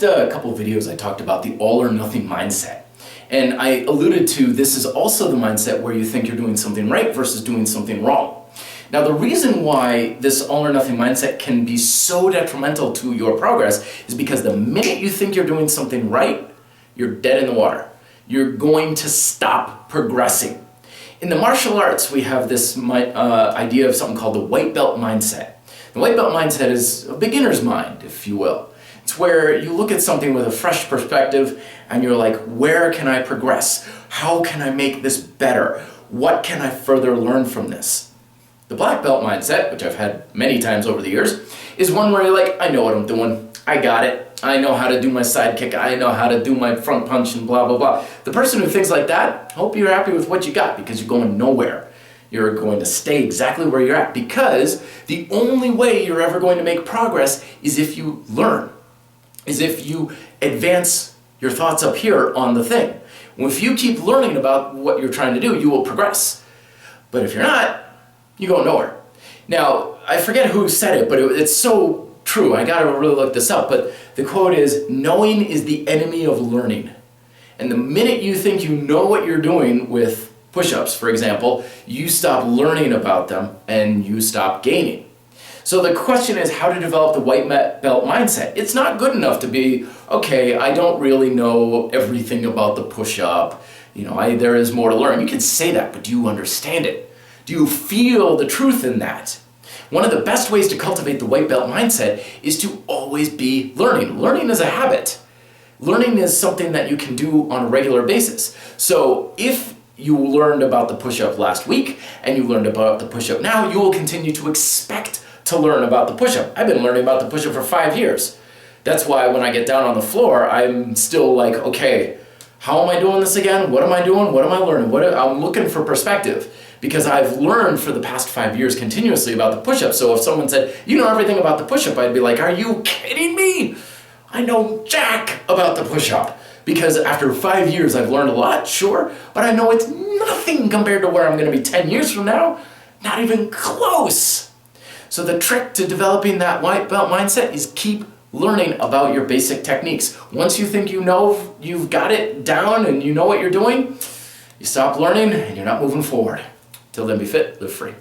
last couple of videos I talked about the all or nothing mindset. And I alluded to this is also the mindset where you think you're doing something right versus doing something wrong. Now the reason why this all or nothing mindset can be so detrimental to your progress is because the minute you think you're doing something right, you're dead in the water. You're going to stop progressing. In the martial arts, we have this idea of something called the white belt mindset. The white belt mindset is a beginner's mind, if you will. It's where you look at something with a fresh perspective and you're like, where can I progress? How can I make this better? What can I further learn from this? The black belt mindset, which I've had many times over the years, is one where you're like, I know what I'm doing. I got it. I know how to do my side kick. I know how to do my front punch and blah, blah, blah. The person who thinks like that, hope you're happy with what you got because you're going nowhere. You're going to stay exactly where you're at because the only way you're ever going to make progress is if you learn, is if you advance your thoughts up here on the thing. If you keep learning about what you're trying to do, you will progress. But if you're not, you go nowhere. Now, I forget who said it, but it's so true. I gotta really look this up. But the quote is, knowing is the enemy of learning. And the minute you think you know what you're doing with push-ups, for example, you stop learning about them and you stop gaining. So the question is how to develop the white belt mindset. It's not good enough to be, okay, I don't really know everything about the push-up. There is more to learn. You can say that, but do you understand it? Do you feel the truth in that? One of the best ways to cultivate the white belt mindset is to always be learning. Learning is a habit. Learning is something that you can do on a regular basis. So if you learned about the push-up last week and you learned about the push-up now, you will continue to expect to learn about the push-up. I've been learning about the push-up for 5 years. That's why when I get down on the floor, I'm still like, okay, how am I doing this again? What am I doing? What am I learning? I'm looking for perspective because I've learned for the past 5 years continuously about the push-up. So if someone said, you know everything about the push-up, I'd be like, are you kidding me? I know jack about the push-up. Because after 5 years, I've learned a lot, sure, but I know it's nothing compared to where I'm going to be 10 years from now. Not even close. So the trick to developing that white belt mindset is keep learning about your basic techniques. Once you think you know you've got it down and you know what you're doing, you stop learning and you're not moving forward. Till then, be fit, live free.